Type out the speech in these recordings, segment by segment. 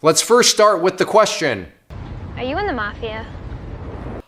Let's first start with the question. Are you in the mafia?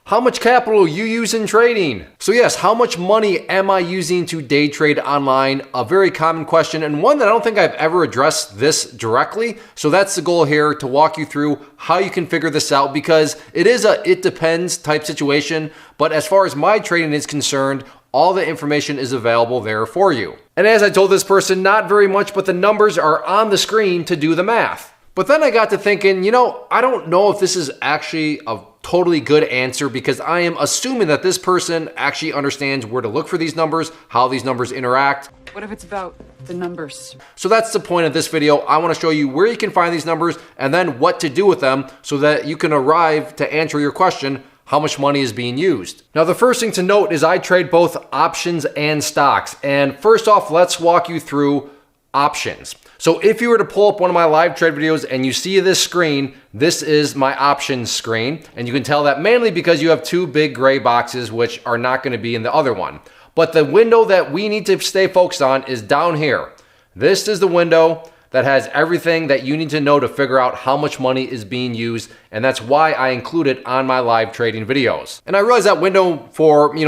How much capital you use in trading? So yes, how much money am I using to day trade online? A very common question, and one that I don't think I've ever addressed this directly. So that's the goal here, to walk you through how you can figure this out, because it is a it depends type situation. But as far as my trading is concerned, all the information is available there for you. And as I told this person, not very much, but the numbers are on the screen to do the math. But then I got to thinking, I don't know if this is actually a totally good answer, because I am assuming that this person actually understands where to look for these numbers, how these numbers interact. What if it's about the numbers? So that's the point of this video. I want to show you where you can find these numbers and then what to do with them so that you can arrive to answer your question, how much money is being used. Now, the first thing to note is I trade both options and stocks. And first off, let's walk you through options. So if you were to pull up one of my live trade videos and you see this screen, this is my options screen. And you can tell that mainly because you have two big gray boxes, which are not going to be in the other one. But the window that we need to stay focused on is down here. This is the window that has everything that you need to know to figure out how much money is being used. And that's why I include it on my live trading videos. And I realize that window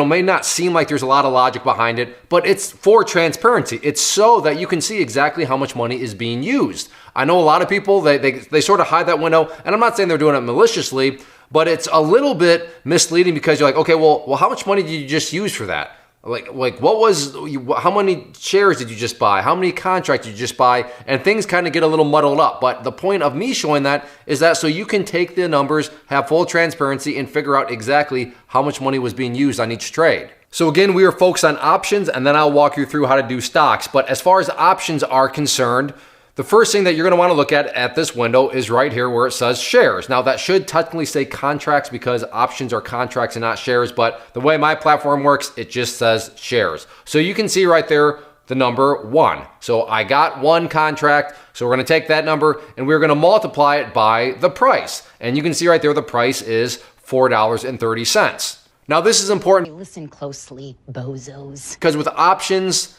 may not seem like there's a lot of logic behind it, but it's for transparency. It's so that you can see exactly how much money is being used. I know a lot of people, they sort of hide that window, and I'm not saying they're doing it maliciously, but it's a little bit misleading because you're like, okay, well, how much money did you just use for that? Like how many shares did you just buy? How many contracts did you just buy? And things kind of get a little muddled up. But the point of me showing that is that so you can take the numbers, have full transparency, and figure out exactly how much money was being used on each trade. So again, we are focused on options, and then I'll walk you through how to do stocks. But as far as options are concerned, the first thing that you're going to want to look at this window is right here where it says shares. Now that should technically say contracts because options are contracts and not shares, but the way my platform works, it just says shares. So you can see right there the number 1. So I got 1 contract, so we're going to take that number and we're going to multiply it by the price. And you can see right there the price is $4.30. Now this is important. Listen closely, bozos. Because with options,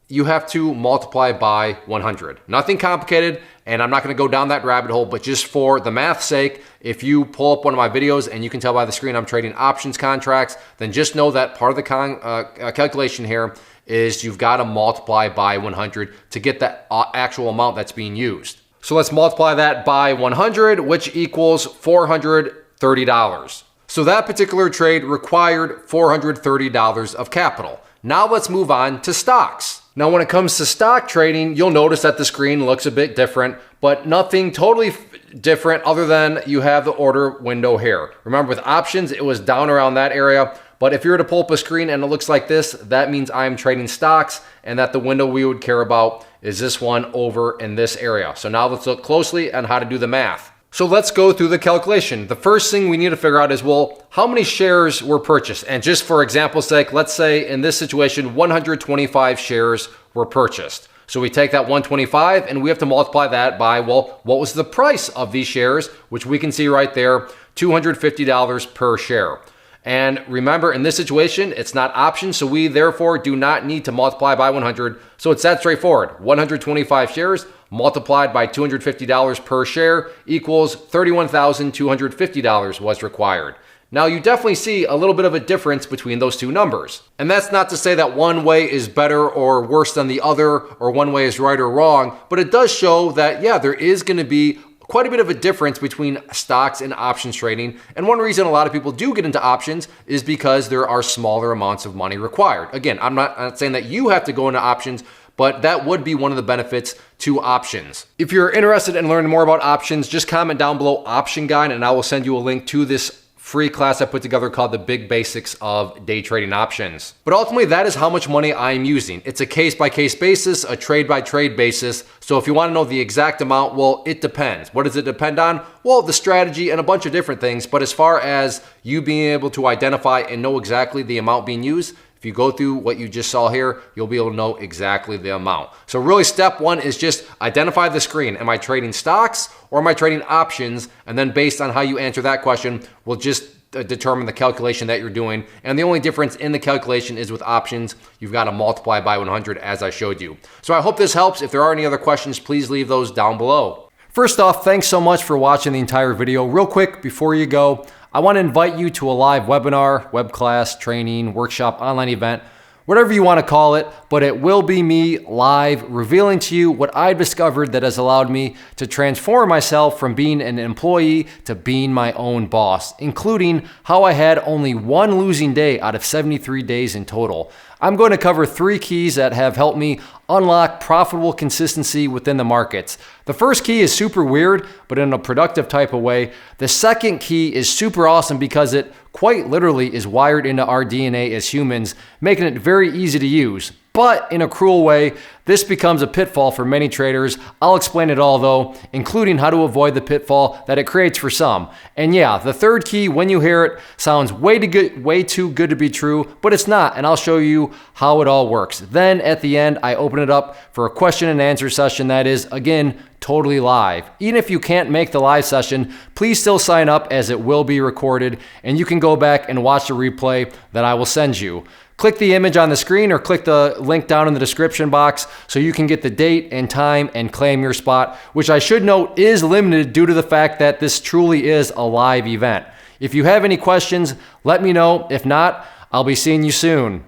you have to multiply by 100. Nothing complicated, and I'm not gonna go down that rabbit hole, but just for the math's sake, if you pull up one of my videos and you can tell by the screen I'm trading options contracts, then just know that part of the calculation here is you've gotta multiply by 100 to get the actual amount that's being used. So let's multiply that by 100, which equals $430. So that particular trade required $430 of capital. Now let's move on to stocks. Now, when it comes to stock trading, you'll notice that the screen looks a bit different, but nothing totally different other than you have the order window here. Remember, with options, it was down around that area, but if you were to pull up a screen and it looks like this, that means I'm trading stocks and that the window we would care about is this one over in this area. So now let's look closely on how to do the math. So let's go through the calculation. The first thing we need to figure out is, well, how many shares were purchased? And just for example's sake, let's say in this situation, 125 shares were purchased. So we take that 125 and we have to multiply that by, well, what was the price of these shares, which we can see right there, $250 per share. And remember, in this situation, it's not options, so we therefore do not need to multiply by 100. So it's that straightforward. 125 shares multiplied by $250 per share equals $31,250 was required. Now you definitely see a little bit of a difference between those two numbers. And that's not to say that one way is better or worse than the other, or one way is right or wrong, but it does show that, yeah, there is going to be quite a bit of a difference between stocks and options trading. And one reason a lot of people do get into options is because there are smaller amounts of money required. Again, I'm not saying that you have to go into options, but that would be one of the benefits to options. If you're interested in learning more about options, just comment down below option guide and I will send you a link to this free class I put together called The Big Basics of Day Trading Options. But ultimately, that is how much money I'm using. It's a case-by-case basis, a trade-by-trade basis. So if you want to know the exact amount, well, it depends. What does it depend on? Well, the strategy and a bunch of different things. But as far as you being able to identify and know exactly the amount being used, if you go through what you just saw here, you'll be able to know exactly the amount. So really step one is just identify the screen. Am I trading stocks or am I trading options? And then based on how you answer that question, we'll just determine the calculation that you're doing. And the only difference in the calculation is with options, you've got to multiply by 100 as I showed you. So I hope this helps. If there are any other questions, please leave those down below. First off, thanks so much for watching the entire video. Real quick, before you go, I want to invite you to a live webinar, web class, training, workshop, online event, whatever you want to call it, but it will be me live revealing to you what I've discovered that has allowed me to transform myself from being an employee to being my own boss, including how I had only one losing day out of 73 days in total. I'm going to cover 3 keys that have helped me unlock profitable consistency within the markets. The first key is super weird, but in a productive type of way. The second key is super awesome because it quite literally is wired into our DNA as humans, making it very easy to use. But in a cruel way, this becomes a pitfall for many traders. I'll explain it all though, including how to avoid the pitfall that it creates for some. And yeah, the third key, when you hear it, sounds way too good to be true, but it's not, and I'll show you how it all works. Then at the end, I open it up for a question and answer session that is, again, totally live. Even if you can't make the live session, please still sign up as it will be recorded, and you can go back and watch the replay that I will send you. Click the image on the screen or click the link down in the description box so you can get the date and time and claim your spot, which I should note is limited due to the fact that this truly is a live event. If you have any questions, let me know. If not, I'll be seeing you soon.